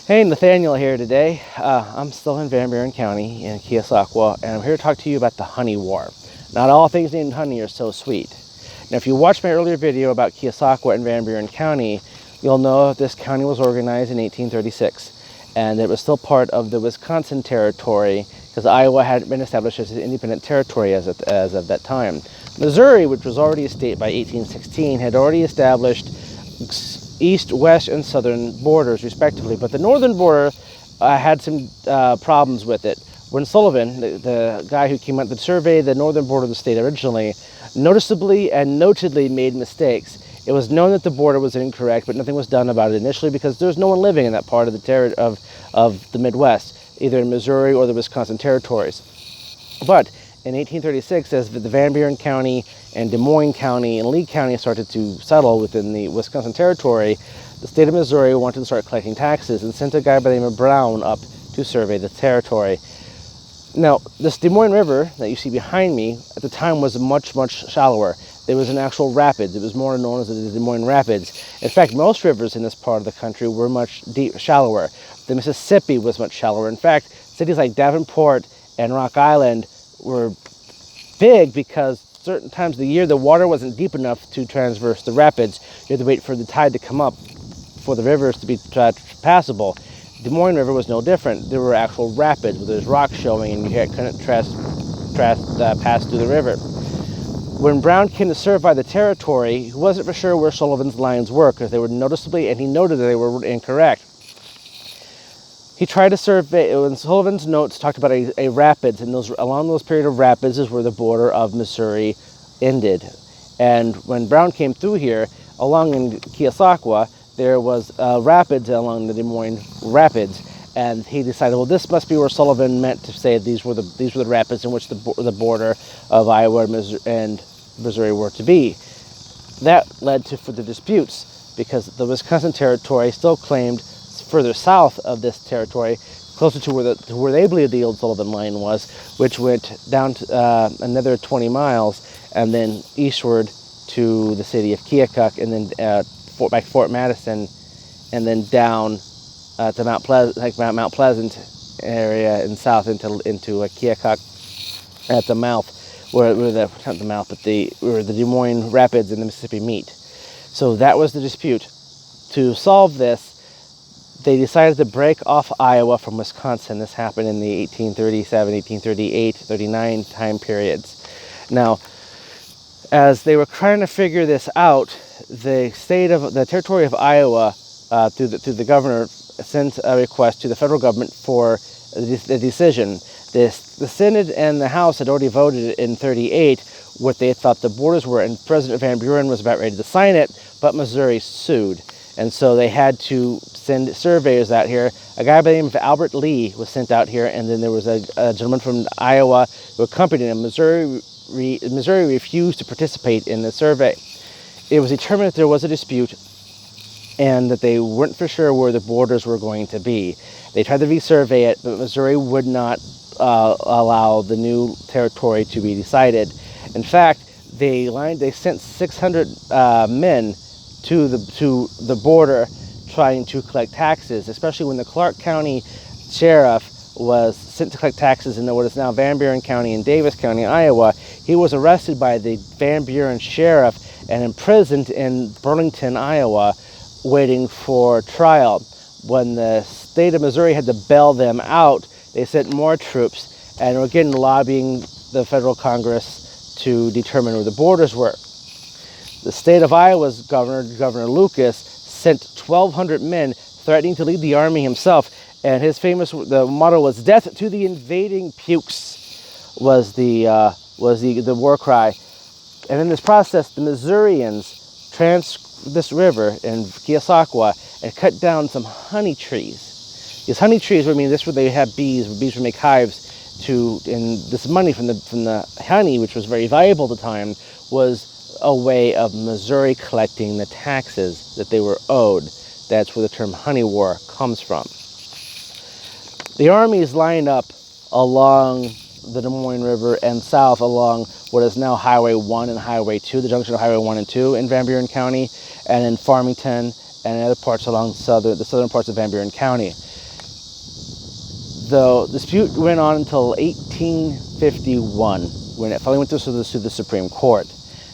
Hey, Nathaniel here today. I'm still in Van Buren County in Keosauqua, and I'm here to talk to you about the honey war. Not all things named honey are so sweet. Now, if you watched my earlier video about Keosauqua and Van Buren County, you'll know this county was organized in 1836, and it was still part of the Wisconsin Territory because Iowa hadn't been established as an independent territory as of that time. Missouri, which was already a state by 1816, had already established east, west, and southern borders, respectively. But the northern border had some problems with it. When Sullivan, the guy who came out to survey the northern border of the state originally, noticeably and notedly made mistakes. It was known that the border was incorrect, but nothing was done about it initially because there's no one living in that part of the of the Midwest, either in Missouri or the Wisconsin territories. But in 1836, as the Van Buren County and Des Moines County and Lee County started to settle within the Wisconsin Territory, the state of Missouri wanted to start collecting taxes and sent a guy by the name of Brown up to survey the territory. Now, this Des Moines River that you see behind me at the time was much, much shallower. There was an actual rapids. It was more known as the Des Moines Rapids. In fact, most rivers in this part of the country were much shallower. The Mississippi was much shallower. In fact, cities like Davenport and Rock Island were big because certain times of the year the water wasn't deep enough to traverse the rapids. You had to wait for the tide to come up for the rivers to be passable. Des Moines River was no different. There were actual rapids where there's rocks showing and you couldn't pass through the river. When Brown came to survey the territory, he wasn't for sure where Sullivan's lines were because they were noticeably, and he noted that they were incorrect. He tried to survey, and Sullivan's notes talked about a rapids, and along those period of rapids is where the border of Missouri ended. And when Brown came through here, along in Keosauqua, there was rapids along the Des Moines Rapids, and he decided, well, this must be where Sullivan meant to say these were the rapids in which the border of Iowa and Missouri were to be. That led to further disputes because the Wisconsin Territory still claimed further south of this territory, closer to where they believed the old Sullivan line was, which went down to, another 20 miles, and then eastward to the city of Keokuk, and then by Fort Madison, and then down to Mount Pleasant area and south into Keokuk at the mouth, where the Des Moines Rapids and the Mississippi meet. So that was the dispute. To solve this, they decided to break off Iowa from Wisconsin. This happened in the 1837, 1838, 39 time periods. Now, as they were trying to figure this out, the territory of Iowa, through the governor, sent a request to the federal government for the decision. The Senate and the House had already voted in 38 what they thought the borders were, and President Van Buren was about ready to sign it, but Missouri sued. And so they had to send surveyors out here. A guy by the name of Albert Lee was sent out here, and then there was a gentleman from Iowa who accompanied him. Missouri refused to participate in the survey. It was determined that there was a dispute and that they weren't for sure where the borders were going to be. They tried to resurvey it, but Missouri would not allow the new territory to be decided. In fact, they sent 600 men to the border trying to collect taxes, especially when the Clark County Sheriff was sent to collect taxes in what is now Van Buren County and Davis County, Iowa. He was arrested by the Van Buren Sheriff and imprisoned in Burlington, Iowa, waiting for trial. When the state of Missouri had to bail them out, they sent more troops and were again lobbying the federal Congress to determine where the borders were. The state of Iowa's Governor Lucas, sent 1,200 men threatening to lead the army himself, and the motto was "Death to the invading pukes," was the war cry. And in this process, the Missourians transferred this river in Keosauqua and cut down some honey trees. These honey trees this where they have bees would make hives and this money from the honey, which was very valuable at the time, was a way of Missouri collecting the taxes that they were owed. That's where the term honey war comes from. The armies lined up along the Des Moines River and south along what is now Highway 1 and Highway 2, the junction of Highway 1 and 2 in Van Buren County, and in Farmington and other parts along the southern parts of Van Buren County. The dispute went on until 1851, when it finally went to the Supreme Court.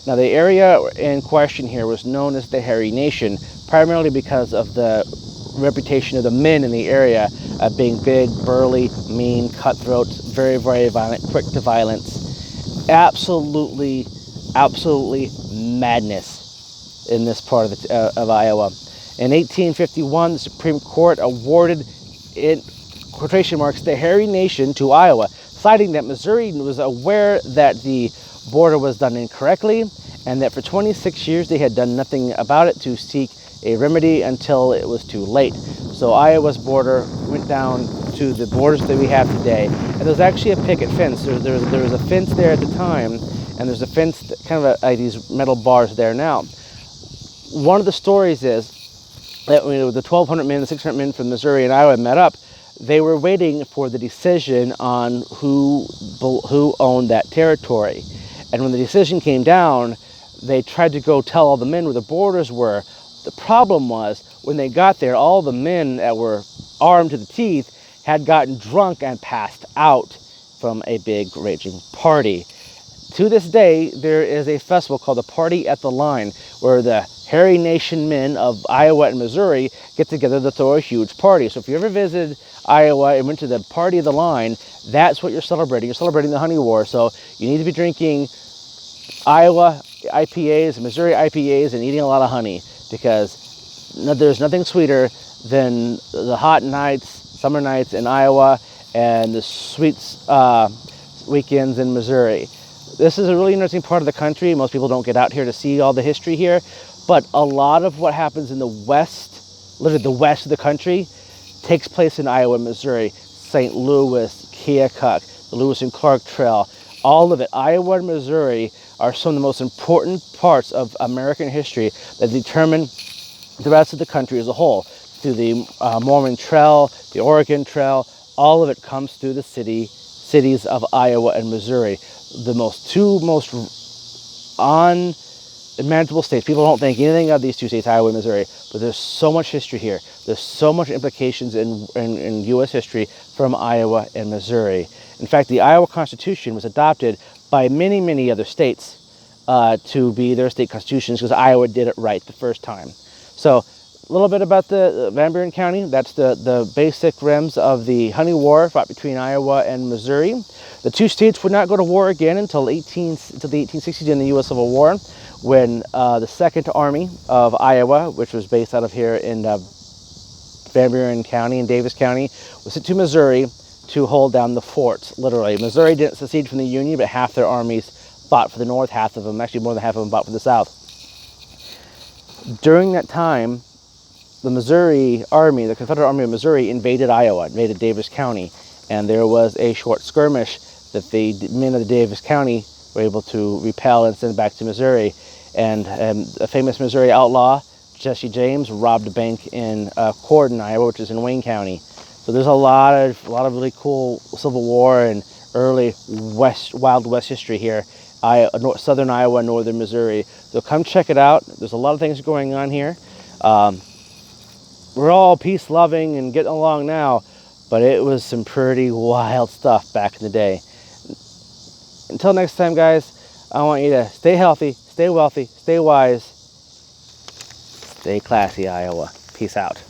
Now, the area in question here was known as the Hairy Nation, primarily because of the reputation of the men in the area of being big, burly, mean, cutthroat, very, very violent, quick to violence. Absolutely madness in this part of Iowa. In 1851, the Supreme Court awarded, in quotation marks, the Hairy Nation to Iowa, citing that Missouri was aware that the border was done incorrectly, and that for 26 years they had done nothing about it to seek a remedy until it was too late. So Iowa's border went down to the borders that we have today. And there's actually a picket fence. There was a fence there at the time, and there's a fence, kind of like these metal bars there now. One of the stories is that when the 1,200 men, the 600 men from Missouri and Iowa met up, they were waiting for the decision on who owned that territory. And when the decision came down, they tried to go tell all the men where the borders were. The problem was, when they got there, all the men that were armed to the teeth had gotten drunk and passed out from a big raging party. To this day, there is a festival called the Party at the Line, where the Hairy Nation men of Iowa and Missouri get together to throw a huge party. So if you ever visited Iowa and went to the Party of the Line, that's what you're celebrating. You're celebrating the honey war. So you need to be drinking Iowa IPAs, Missouri IPAs, and eating a lot of honey, because there's nothing sweeter than the hot nights, summer nights in Iowa, and the sweet weekends in Missouri. This is a really interesting part of the country. Most people don't get out here to see all the history here, but a lot of what happens in the west, literally the west of the country, takes place in Iowa and Missouri. St. Louis, Keokuk, the Lewis and Clark Trail, all of it. Iowa and Missouri are some of the most important parts of American history that determine the rest of the country as a whole. Through the Mormon Trail, the Oregon Trail, all of it comes through the cities of Iowa and Missouri. The two most unmanageable states. People don't think anything of these two states, Iowa and Missouri, but there's so much history here. There's so much implications in U.S. history from Iowa and Missouri. In fact, the Iowa Constitution was adopted by many, many other states to be their state constitutions, because Iowa did it right the first time. So a little bit about the Van Buren County. That's the basic rims of the honey war fought between Iowa and Missouri. The two states would not go to war again until the 1860s in the U.S. Civil War, when the Second Army of Iowa, which was based out of here in Van Buren County and Davis County, was sent to Missouri to hold down the forts, literally. Missouri didn't secede from the Union, but half their armies fought for the North, half of them, actually more than half of them, fought for the South. During that time, the Missouri Army, the Confederate Army of Missouri, invaded Iowa, invaded Davis County, and there was a short skirmish that the men of the Davis County were able to repel and send back to Missouri. And a famous Missouri outlaw, Jesse James, robbed a bank in Corden, Iowa, which is in Wayne County. So there's a lot of really cool Civil War and early Wild West history here, southern Iowa, northern Missouri. So come check it out. There's a lot of things going on here. We're all peace-loving and getting along now, but it was some pretty wild stuff back in the day. Until next time, guys, I want you to stay healthy, stay wealthy, stay wise, stay classy, Iowa. Peace out.